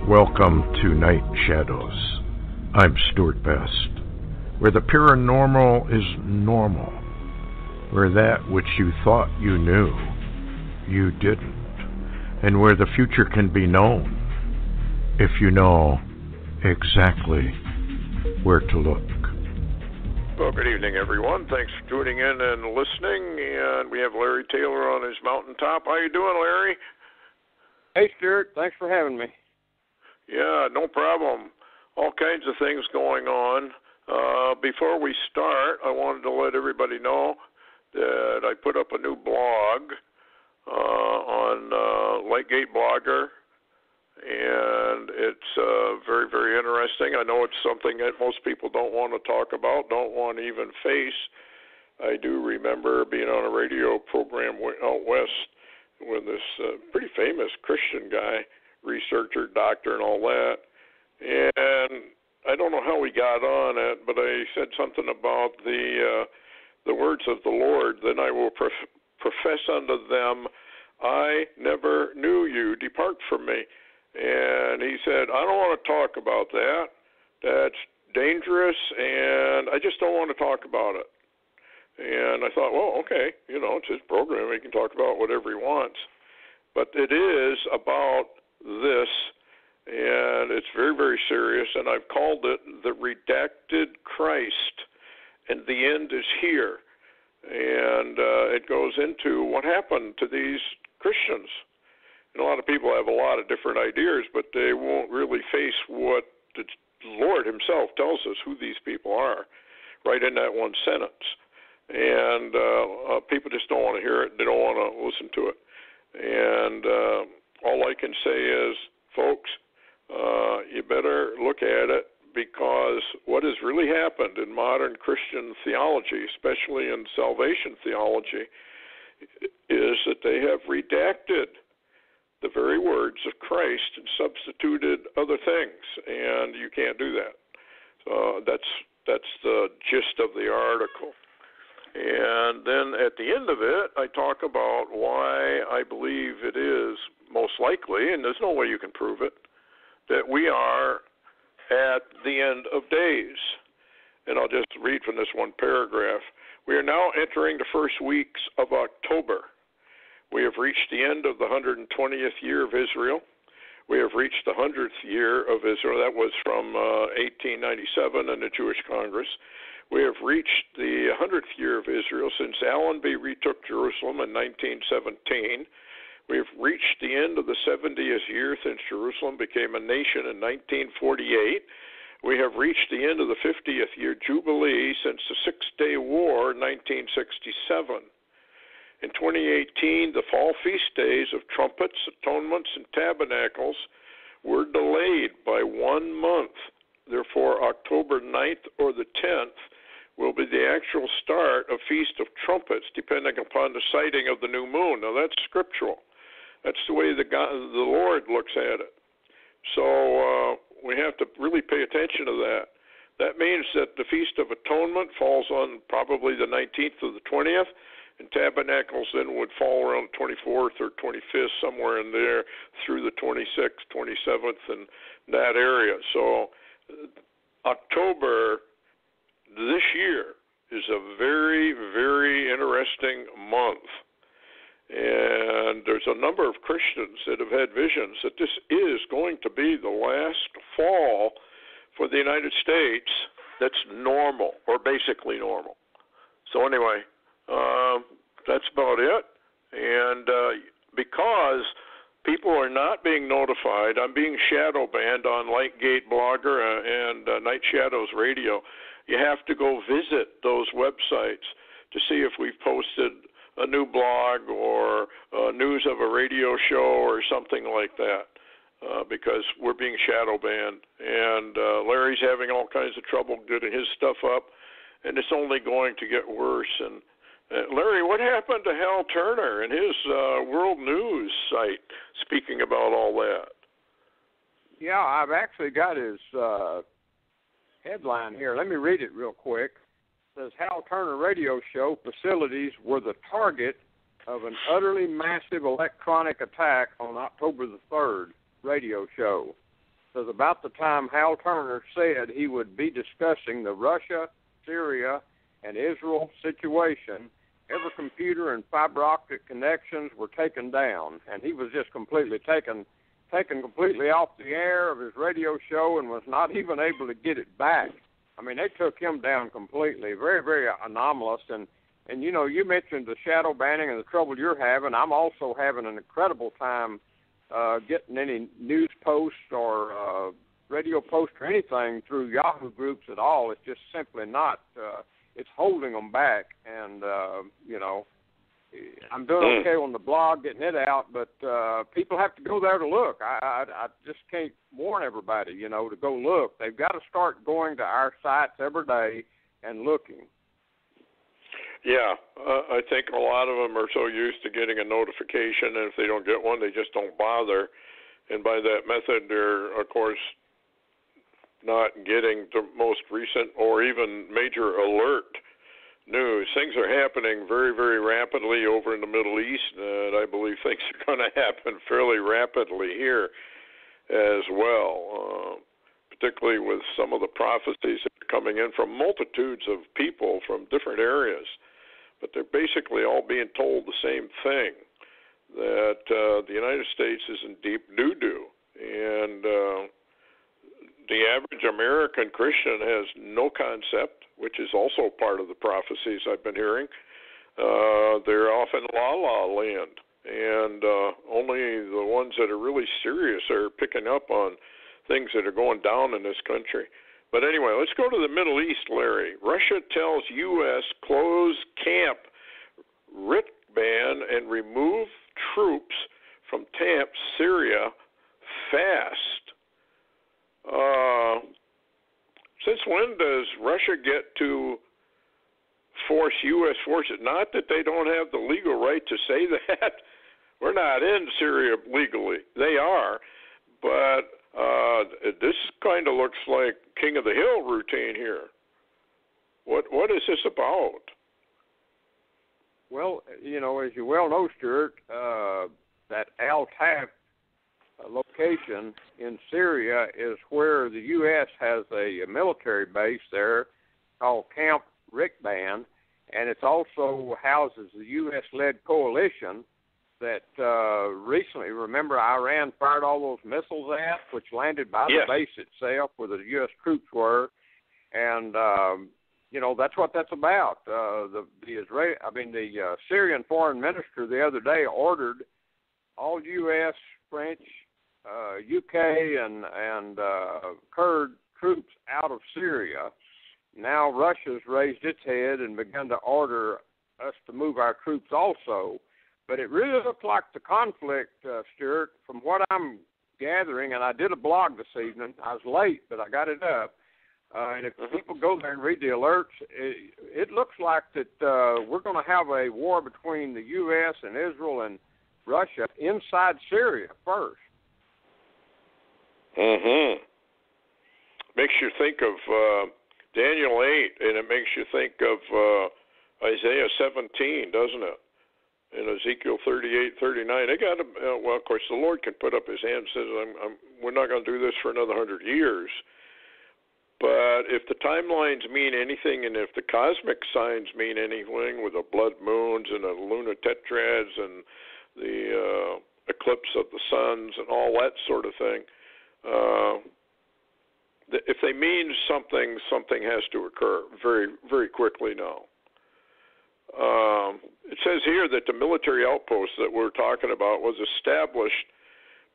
Welcome to Night Shadows. I'm Stewart Best, where the paranormal is normal, where that which you thought you knew, you didn't, and where the future can be known if you know exactly where to look. Well, good evening, everyone. Thanks for tuning in and listening. And we have Larry Taylor on his mountaintop. How you doing, Larry? Hey, Stewart. Thanks for having me. Yeah, no problem. All kinds of things going on. Before we start, I wanted to let everybody know that I put up a new blog on Lightgate Blogger, and it's very, very interesting. I know it's something that most people don't want to talk about, don't want to even face. I do remember being on a radio program out west with this pretty famous Christian guy, researcher, doctor, and all that. And I don't know how we got on it, but I said something about the words of the Lord. Then I will profess unto them, I never knew you. Depart from me. And he said, I don't want to talk about that. That's dangerous, and I just don't want to talk about it. And I thought, well, okay, it's his program. He can talk about whatever he wants. But it is about this, and it's very, very serious, and I've called it the redacted Christ, and the end is here. And it goes into what happened to these Christians. And a lot of people have a lot of different ideas, but they won't really face what the Lord himself tells us who these people are, right in that one sentence. And people just don't want to hear it. They don't want to listen to it. And all I can say is, folks, you better look at it, because what has really happened in modern Christian theology, especially in salvation theology, is that they have redacted the very words of Christ and substituted other things, and you can't do that. So that's the gist of the article. And then at the end of it, I talk about why I believe it is most likely, and there's no way you can prove it, that we are at the end of days. And I'll just read from this one paragraph. We are now entering the first weeks of October. We have reached the end of the 120th year of Israel. We have reached the 100th year of Israel. That was from 1897 and the Jewish Congress. We have reached the 100th year of Israel since Allenby retook Jerusalem in 1917. We have reached the end of the 70th year since Jerusalem became a nation in 1948. We have reached the end of the 50th year Jubilee since the Six-Day War in 1967. In 2018, the fall feast days of trumpets, atonements, and tabernacles were delayed by 1 month. Therefore, October 9th or the 10th will be the actual start of Feast of Trumpets, depending upon the sighting of the new moon. Now, that's scriptural. That's the way the Lord looks at it. So we have to really pay attention to that. That means that the Feast of Atonement falls on probably the 19th or the 20th, and Tabernacles then would fall around the 24th or 25th, somewhere in there, through the 26th, 27th, and that area. So October this year is a very, very interesting month. And there's a number of Christians that have had visions that this is going to be the last fall for the United States that's normal, or basically normal. So anyway, that's about it. And because people are not being notified, I'm being shadow banned on Lightgate Blogger and Night Shadows Radio. You have to go visit those websites to see if we've posted a new blog or news of a radio show or something like that, because we're being shadow banned. And Larry's having all kinds of trouble getting his stuff up, and it's only going to get worse. And Larry, what happened to Hal Turner and his World News site, speaking about all that? Yeah, I've actually got his headline here. Let me read it real quick. It says, Hal Turner radio show facilities were the target of an utterly massive electronic attack on October the 3rd radio show. says about the time Hal Turner said he would be discussing the Russia, Syria, and Israel situation, every computer and fiber optic connections were taken down, and he was just completely taken completely off the air of his radio show and was not even able to get it back. I mean, they took him down completely. Very, very anomalous. And you know, you mentioned the shadow banning and the trouble you're having. I'm also having an incredible time getting any news posts or radio posts or anything through Yahoo groups at all. It's just simply not. It's holding them back. And, you know, I'm doing okay on the blog, getting it out, but people have to go there to look. I just can't warn everybody, you know, to go look. They've got to start going to our sites every day and looking. Yeah, I think a lot of them are so used to getting a notification, and if they don't get one, they just don't bother. And by that method, they're, of course, not getting the most recent or even major alert news. Things are happening very, very rapidly over in the Middle East, and I believe things are going to happen fairly rapidly here as well, particularly with some of the prophecies that are coming in from multitudes of people from different areas. But they're basically all being told the same thing, that the United States is in deep doo-doo, and the average American Christian has no concept, which is also part of the prophecies I've been hearing. They're off in la-la land, and only the ones that are really serious are picking up on things that are going down in this country. But anyway, let's go to the Middle East, Larry. Russia tells U.S. close Camp Ritban and remove troops from Tamp, Syria, fast. Since when does Russia get to force U.S. forces? Not that they don't have the legal right to say that. We're not in Syria legally. They are. But this kind of looks like King of the Hill routine here. What is this about? Well, you know, as you well know, Stewart, that Al-Taf location in Syria is where the U.S. has a military base there called Camp Ritban, and it also houses the U.S.-led coalition that recently, remember, Iran fired all those missiles at, which landed by the base itself where the U.S. troops were, and you know, that's what that's about. The Syrian foreign minister the other day ordered all U.S., French, UK, and Kurd troops out of Syria. Now Russia's raised its head and begun to order us to move our troops also. But it really looked like the conflict, Stewart, from what I'm gathering, and I did a blog this evening. I was late, but I got it up. And if people go there and read the alerts, it looks like that we're going to have a war between the U.S. and Israel and Russia inside Syria first. Mm-hmm. Makes you think of Daniel 8, and it makes you think of Isaiah 17, doesn't it? And Ezekiel 38, 39. They got well, of course, the Lord can put up his hand and says, we're not going to do this for another 100 years. But if the timelines mean anything, and if the cosmic signs mean anything, with the blood moons and the lunar tetrads and the eclipse of the suns and all that sort of thing, if they mean something, something has to occur very, very quickly now. It says here that the military outpost that we're talking about was established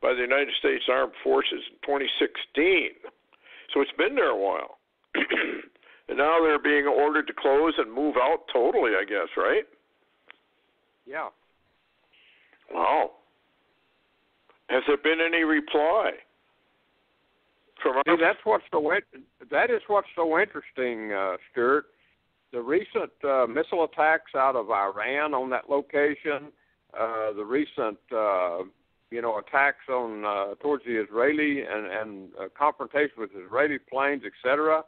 by the United States Armed Forces in 2016. So it's been there a while. And now they're being ordered to close and move out totally, I guess, right? Yeah. Wow. Has there been any reply from us? That is what's so interesting, Stewart. The recent missile attacks out of Iran on that location, the recent attacks on towards the Israeli and confrontation with Israeli planes, etc.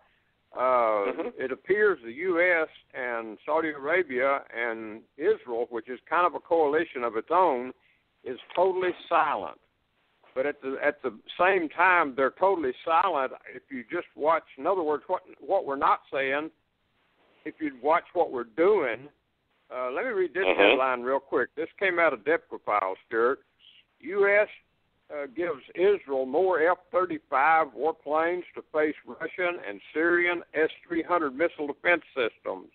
It appears the U.S. and Saudi Arabia and Israel, which is kind of a coalition of its own, is totally silent. But at the same time, they're totally silent. If you just watch, in other words, what we're not saying, if you'd watch what we're doing, let me read this headline real quick. This came out of Geopolitical, Stewart. U.S. Gives Israel more F-35 warplanes to face Russian and Syrian S-300 missile defense systems.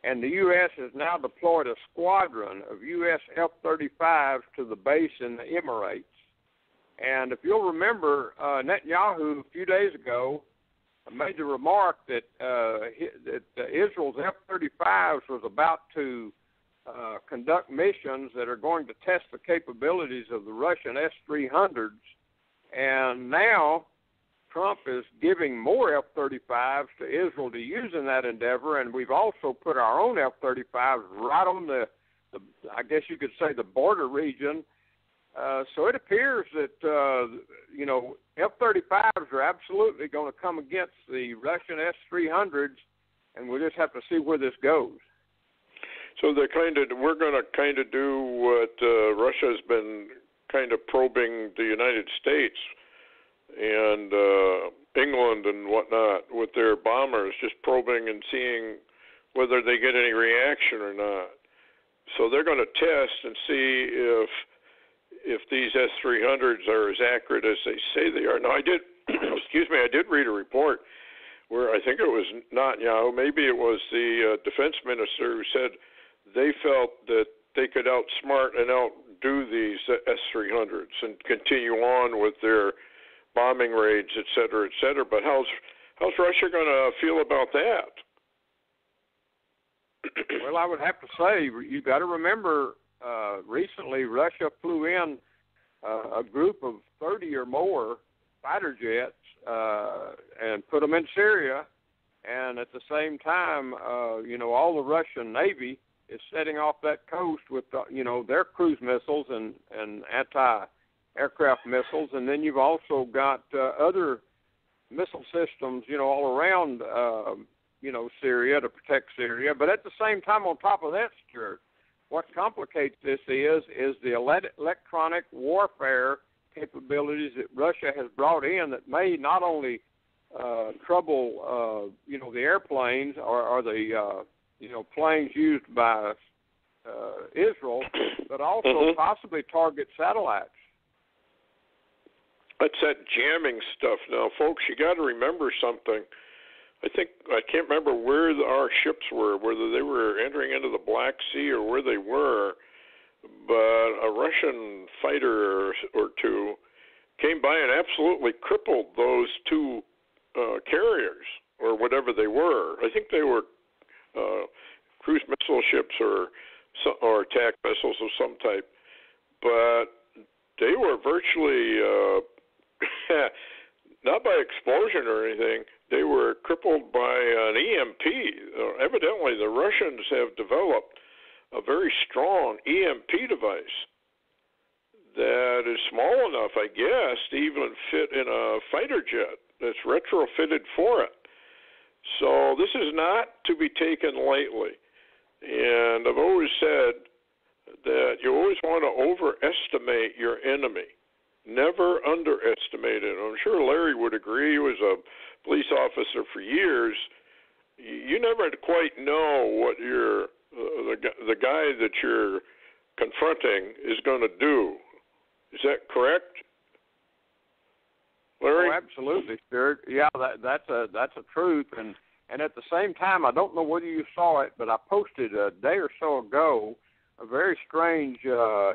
And the U.S. has now deployed a squadron of U.S. F-35s to the base in the Emirates. And if you'll remember, Netanyahu a few days ago made the remark that Israel's F-35s was about to conduct missions that are going to test the capabilities of the Russian S-300s. And now Trump is giving more F-35s to Israel to use in that endeavor, and we've also put our own F-35s right on the I guess you could say, the border region. So it appears that, F-35s are absolutely going to come against the Russian S-300s, and we'll just have to see where this goes. So we're going to kind of do what Russia's been kind of probing the United States and England and whatnot with their bombers, just probing and seeing whether they get any reaction or not. So they're going to test and see if these S-300s are as accurate as they say they are. Now, I did read a report where I think it was Netanyahu, maybe it was the defense minister, who said they felt that they could outsmart and outdo these S-300s and continue on with their bombing raids, et cetera, et cetera. But how's Russia going to feel about that? Well, I would have to say, you got to remember, recently Russia flew in a group of 30 or more fighter jets and put them in Syria, and at the same time, all the Russian Navy is setting off that coast with, their cruise missiles and anti-aircraft missiles, and then you've also got other missile systems, all around Syria to protect Syria. But at the same time, on top of that, Stuart, what complicates this is the electronic warfare capabilities that Russia has brought in that may not only trouble, the airplanes or the, planes used by Israel, but also possibly target satellites. That's that jamming stuff. Now, folks, you got to remember something. I can't remember where our ships were, whether they were entering into the Black Sea or where they were, but a Russian fighter or two came by and absolutely crippled those two carriers or whatever they were. I think they were cruise missile ships or attack missiles of some type, but they were virtually not by explosion or anything. They were crippled by an EMP. Evidently, the Russians have developed a very strong EMP device that is small enough, I guess, to even fit in a fighter jet that's retrofitted for it. So this is not to be taken lightly. And I've always said that you always want to overestimate your enemy. Never underestimate it. I'm sure Larry would agree. He was a police officer for years. You never quite know what the guy that you're confronting is going to do. Is that correct, Larry? Oh, absolutely, Stuart. Yeah, that's a truth. And at the same time, I don't know whether you saw it, but I posted a day or so ago a very strange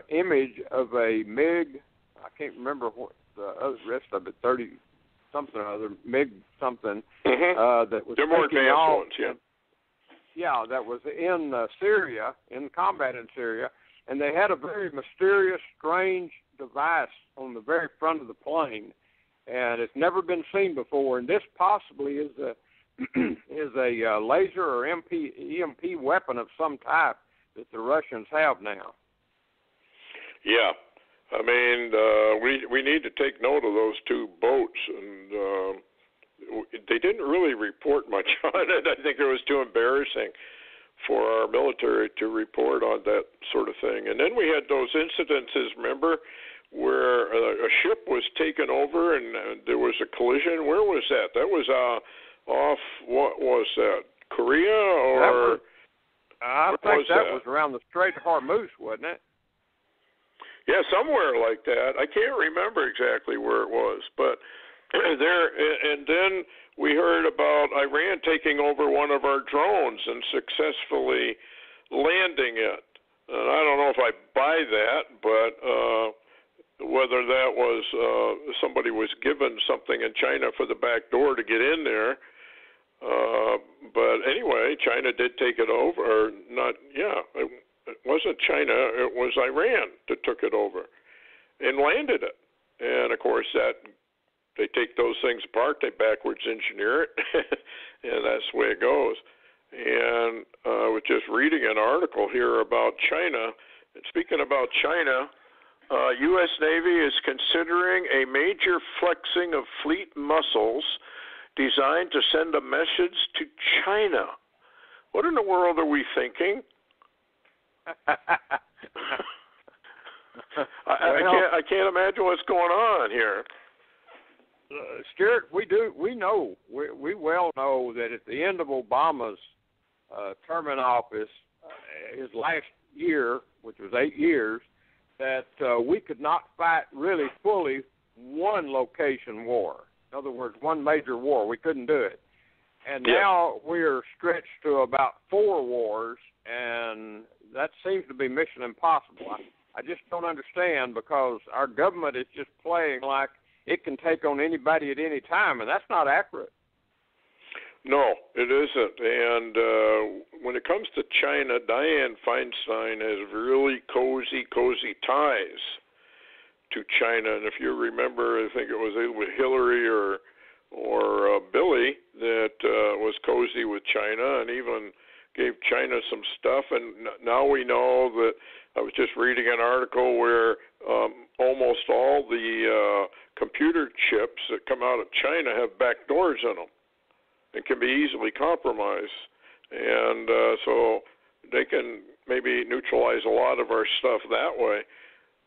image of a MiG. I can't remember what the rest of it, 30-something or other, MiG something, that was They're more advanced ones, yeah. Yeah, that was in Syria, in combat in Syria, and they had a very mysterious, strange device on the very front of the plane, and it's never been seen before, and this possibly is a laser or EMP weapon of some type that the Russians have now. Yeah. I mean, we need to take note of those two boats, and they didn't really report much on it. I think it was too embarrassing for our military to report on that sort of thing. And then we had those incidences, remember, where a ship was taken over and there was a collision. Where was that? That was off, what was that, Korea or? I think that was around the Strait of Hormuz, wasn't it? Yeah, somewhere like that. I can't remember exactly where it was, but there. And then we heard about Iran taking over one of our drones and successfully landing it. And I don't know if I buy that, but whether that was somebody was given something in China for the back door to get in there. But anyway, China did take it over, or not, yeah. It wasn't China, it was Iran that took it over and landed it. And, of course, that they take those things apart, they backwards engineer it, and that's the way it goes. And I was just reading an article here about China. And speaking about China, U.S. Navy is considering a major flexing of fleet muscles designed to send a message to China. What in the world are we thinking? I can't imagine what's going on here. Stewart, we well know that at the end of Obama's term in office, his last year, which was 8 years, that we could not fight really fully one location war. In other words, one major war. We couldn't do it. And now we're stretched to about 4 wars, and that seems to be mission impossible. I just don't understand, because our government is just playing like it can take on anybody at any time, and that's not accurate. No, it isn't. And when it comes to China, Dianne Feinstein has really cozy ties to China. And if you remember, I think it was either Hillary or Billy that was cozy with China and even gave China some stuff. And now we know that I was just reading an article where almost all the computer chips that come out of China have back doors in them and can be easily compromised. And so they can maybe neutralize a lot of our stuff that way.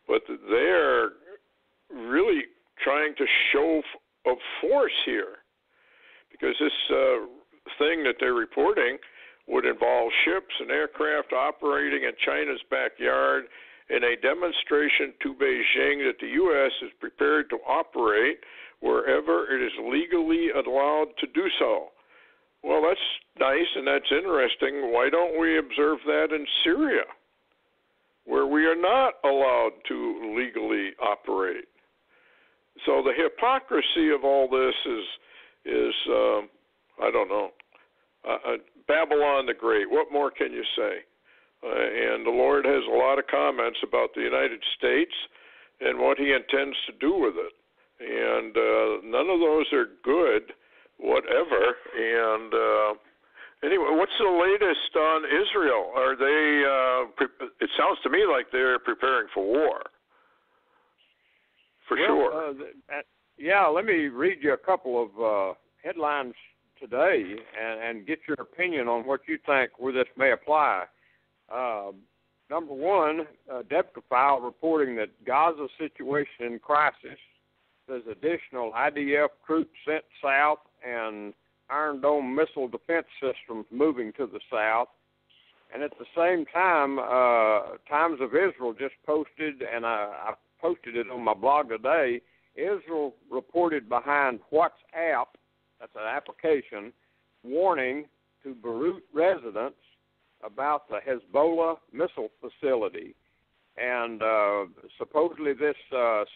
But they're really trying to show of force here, because this thing that they're reporting would involve ships and aircraft operating in China's backyard in a demonstration to Beijing that the U.S. is prepared to operate wherever it is legally allowed to do so. Well, that's nice and that's interesting. Why don't we observe that in Syria, where we are not allowed to legally operate? So the hypocrisy of all this is I don't know, Babylon the Great. What more can you say? And the Lord has a lot of comments about the United States and what he intends to do with it. And none of those are good, whatever. And anyway, what's the latest on Israel? Are they, it sounds to me like they're preparing for war. For sure. Yeah, let me read you a couple of headlines today and get your opinion on what you think where this may apply. Number one, Debka file reporting that Gaza situation in crisis. There's additional IDF troops sent south and Iron Dome missile defense systems moving to the south. And at the same time, Times of Israel just posted, and I posted it on my blog today, Israel reported behind WhatsApp, that's an application, warning to Beirut residents about the Hezbollah missile facility. And supposedly this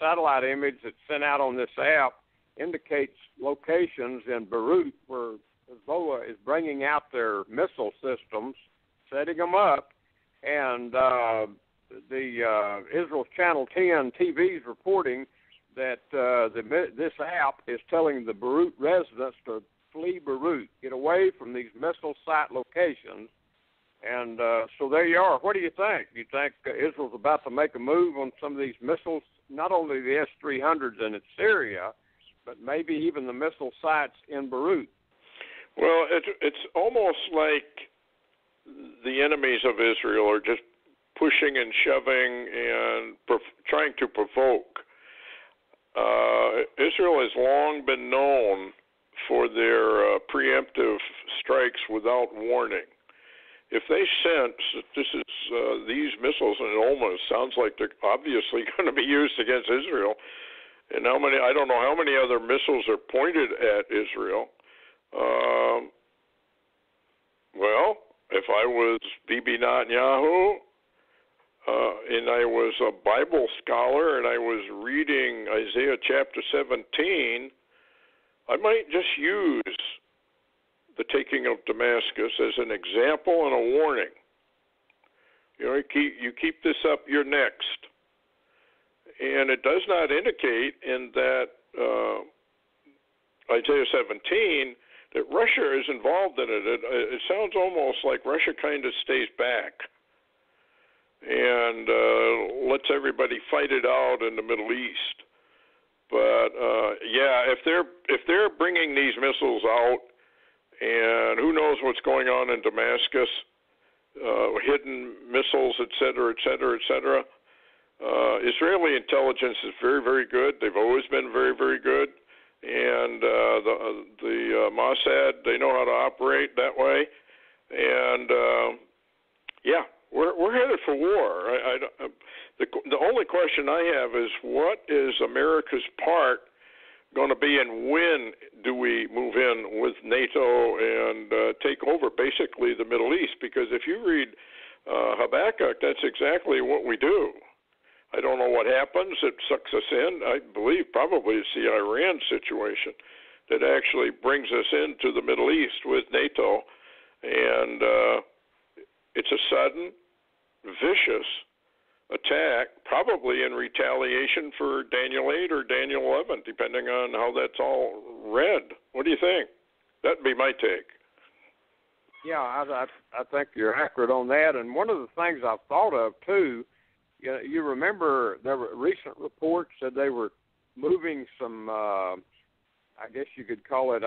satellite image that's sent out on this app indicates locations in Beirut where Hezbollah is bringing out their missile systems, setting them up, and the Israel's Channel 10 TV is reporting that this app is telling the Beirut residents to flee Beirut, get away from these missile site locations. And so there you are. What do you think? Do you think Israel's about to make a move on some of these missiles, not only the S-300s in Syria, but maybe even the missile sites in Beirut? Well, it's almost like the enemies of Israel are just pushing and shoving and trying to provoke. Israel has long been known for their preemptive strikes without warning. If they sense that these missiles, and it almost sounds like they're obviously going to be used against Israel, and I don't know how many other missiles are pointed at Israel. Well, if I was Bibi Netanyahu, and I was a Bible scholar, and I was reading Isaiah chapter 17, I might just use the taking of Damascus as an example and a warning. You keep this up, you're next. And it does not indicate in that Isaiah 17 that Russia is involved in it. It sounds almost like Russia kind of stays back and lets everybody fight it out in the Middle East. But if they're bringing these missiles out, and who knows what's going on in Damascus, hidden missiles, et cetera, et cetera, et cetera. Israeli intelligence is very, very good. They've always been very, very good. And the Mossad, they know how to operate that way. And, we're headed for war. The only question I have is, what is America's part going to be, and when do we move in with NATO and take over basically the Middle East? Because if you read Habakkuk, that's exactly what we do. I don't know what happens. It sucks us in. I believe probably it's the Iran situation that actually brings us into the Middle East with NATO. And it's a sudden, vicious attack, probably in retaliation for Daniel 8 or Daniel 11, depending on how that's all read. What do you think? That'd be my take. Yeah, I think you're accurate on that. And one of the things I've thought of, too, you remember there were recent reports that they were moving some, I guess you could call it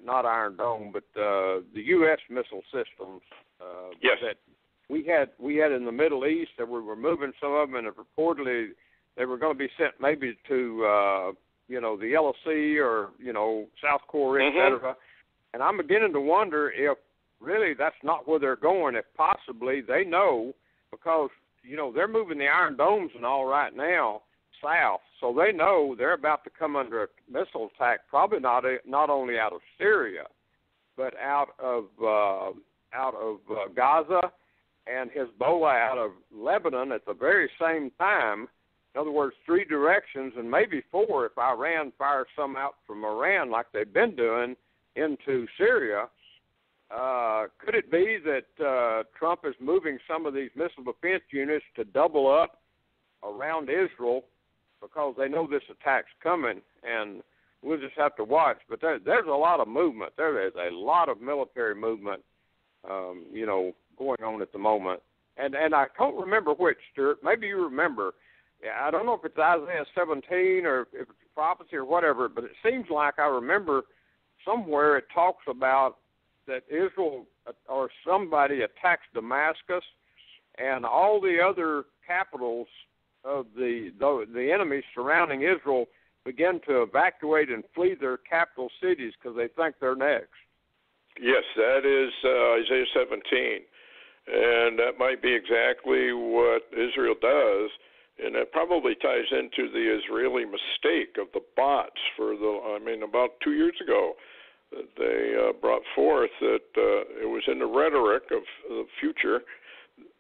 not Iron Dome, but the U.S. missile systems. Yes. That we had in the Middle East, that we were moving some of them, and reportedly they were going to be sent maybe to, the LOC or, South Korea, et cetera. And I'm beginning to wonder if really that's not where they're going, if possibly they know, because, they're moving the Iron Domes and all right now south, so they know they're about to come under a missile attack, probably not only out of Syria, but out of Gaza and Hezbollah out of Lebanon at the very same time. In other words, 3 directions, and maybe 4 if Iran fires some out from Iran like they've been doing into Syria. Could it be that Trump is moving some of these missile defense units to double up around Israel because they know this attack's coming, and we'll just have to watch. But there's a lot of movement. There is a lot of military movement, going on at the moment. And I don't remember which, Stewart. Maybe you remember. I don't know if it's Isaiah 17 or if it's prophecy or whatever, but it seems like I remember somewhere it talks about that Israel or somebody attacks Damascus, and all the other capitals of the enemies surrounding Israel begin to evacuate and flee their capital cities because they think they're next. Yes, that is Isaiah 17. And that might be exactly what Israel does, and that probably ties into the Israeli mistake of the bots about 2 years ago. They brought forth that it was in the rhetoric of the future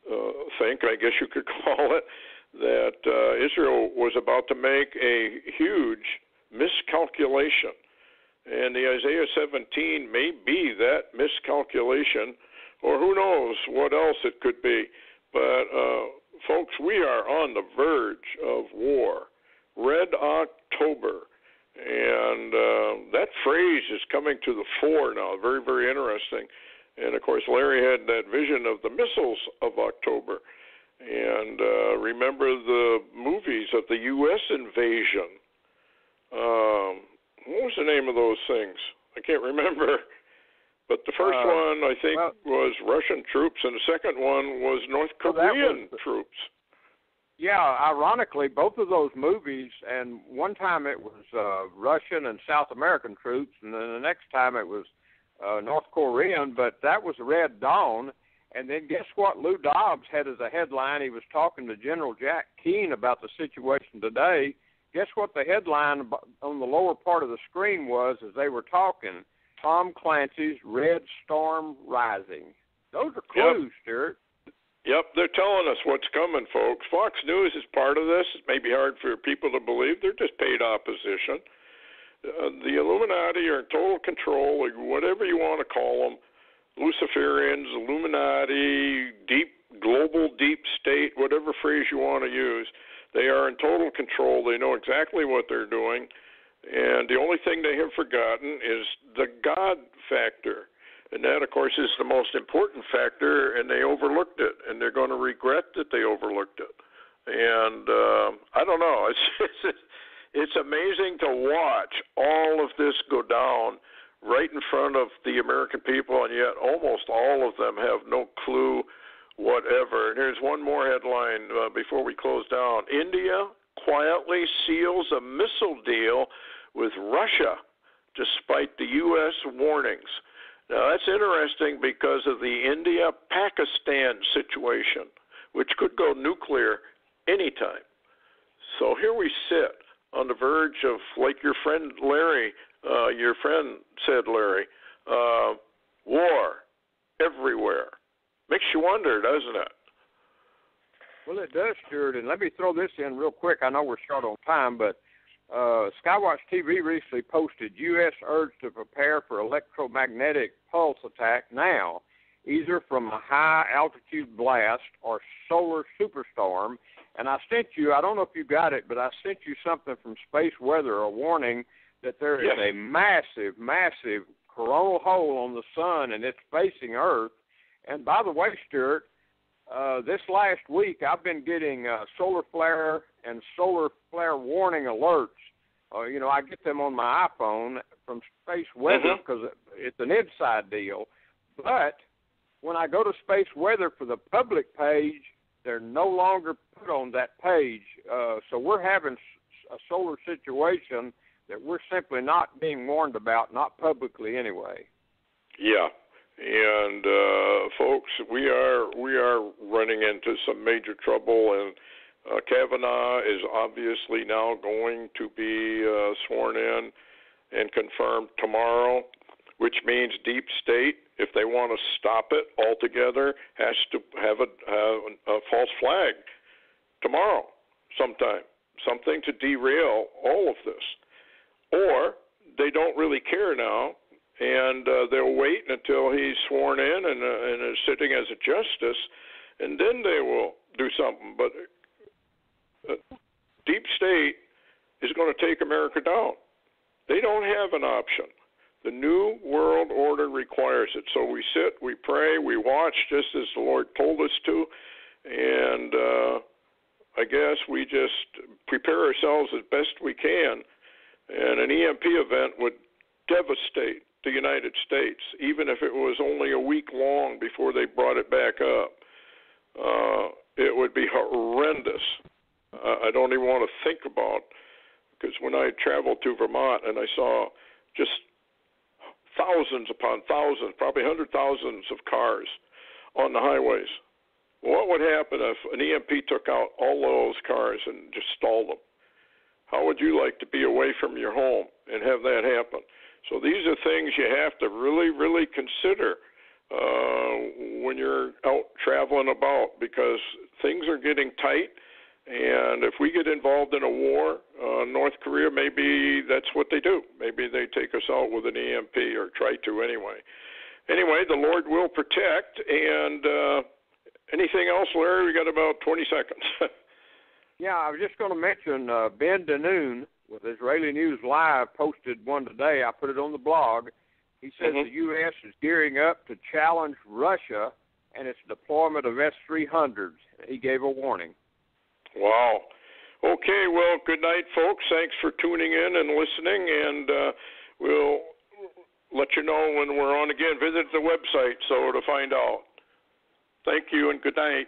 I guess you could call it, that Israel was about to make a huge miscalculation. And the Isaiah 17 may be that miscalculation, or who knows what else it could be. But, folks, we are on the verge of war. Red October. And that phrase is coming to the fore now. Very, very interesting. And, of course, Larry had that vision of the missiles of October. And remember the movies of the U.S. invasion. What was the name of those things? I can't remember. But the first one, I think, was Russian troops, and the second one was North Korean troops. Yeah, ironically, both of those movies, and one time it was Russian and South American troops, and then the next time it was North Korean, but that was Red Dawn. And then guess what Lou Dobbs had as a headline? He was talking to General Jack Keane about the situation today. Guess what the headline on the lower part of the screen was as they were talking? Tom Clancy's Red Storm Rising. Those are clues, Stewart. Yep, they're telling us what's coming, folks. Fox News is part of this. It may be hard for people to believe. They're just paid opposition. The Illuminati are in total control, like whatever you want to call them. Luciferians, Illuminati, global deep state, whatever phrase you want to use. They are in total control. They know exactly what they're doing. And the only thing they have forgotten is the God factor. And that, of course, is the most important factor, and they overlooked it. And they're going to regret that they overlooked it. And I don't know. It's amazing to watch all of this go down right in front of the American people, and yet almost all of them have no clue whatever. And here's one more headline before we close down. India quietly seals a missile deal with Russia despite the U.S. warnings. Now, that's interesting because of the India-Pakistan situation, which could go nuclear anytime. So here we sit on the verge of, like your friend Larry, your friend said, Larry, war everywhere. Makes you wonder, doesn't it? Well, it does, Stewart. And let me throw this in real quick. I know we're short on time, but Skywatch TV recently posted U.S. urged to prepare for electromagnetic pulse attack now, either from a high-altitude blast or solar superstorm. And I sent you, I don't know if you got it, but I sent you something from Space Weather, a warning that there is a massive, massive coronal hole on the sun, and it's facing Earth. And by the way, Stewart, this last week I've been getting solar flare and solar flare warning alerts. I get them on my iPhone from Space Weather because it's an inside deal. But when I go to Space Weather for the public page, they're no longer put on that page. So we're having a solar situation that we're simply not being warned about, not publicly anyway. Yeah. And folks, we are running into some major trouble, and Kavanaugh is obviously now going to be sworn in and confirmed tomorrow, which means deep state, if they want to stop it altogether, has to have a false flag tomorrow sometime, something to derail all of this. Or they don't really care now, and they'll wait until he's sworn in and is sitting as a justice, and then they will do something. But deep state is going to take America down. They don't have an option. The New World Order requires it. So we sit, we pray, we watch just as the Lord told us to, and I guess we just prepare ourselves as best we can. And an EMP event would devastate the United States, even if it was only a week long before they brought it back up. It would be horrendous. I don't even want to think about, because when I traveled to Vermont and I saw just thousands upon thousands, probably hundred thousands of cars on the highways, what would happen if an EMP took out all those cars and just stalled them? How would you like to be away from your home and have that happen? So these are things you have to really, really consider when you're out traveling about, because things are getting tight. And if we get involved in a war, North Korea, maybe that's what they do. Maybe they take us out with an EMP, or try to anyway. Anyway, the Lord will protect. And anything else, Larry? We got about 20 seconds. Yeah, I was just going to mention Ben Danoon with Israeli News Live posted one today. I put it on the blog. He says the U.S. is gearing up to challenge Russia and its deployment of S-300s. He gave a warning. Wow. Okay, well, good night, folks. Thanks for tuning in and listening, and we'll let you know when we're on again. Visit the website to find out. Thank you and good night.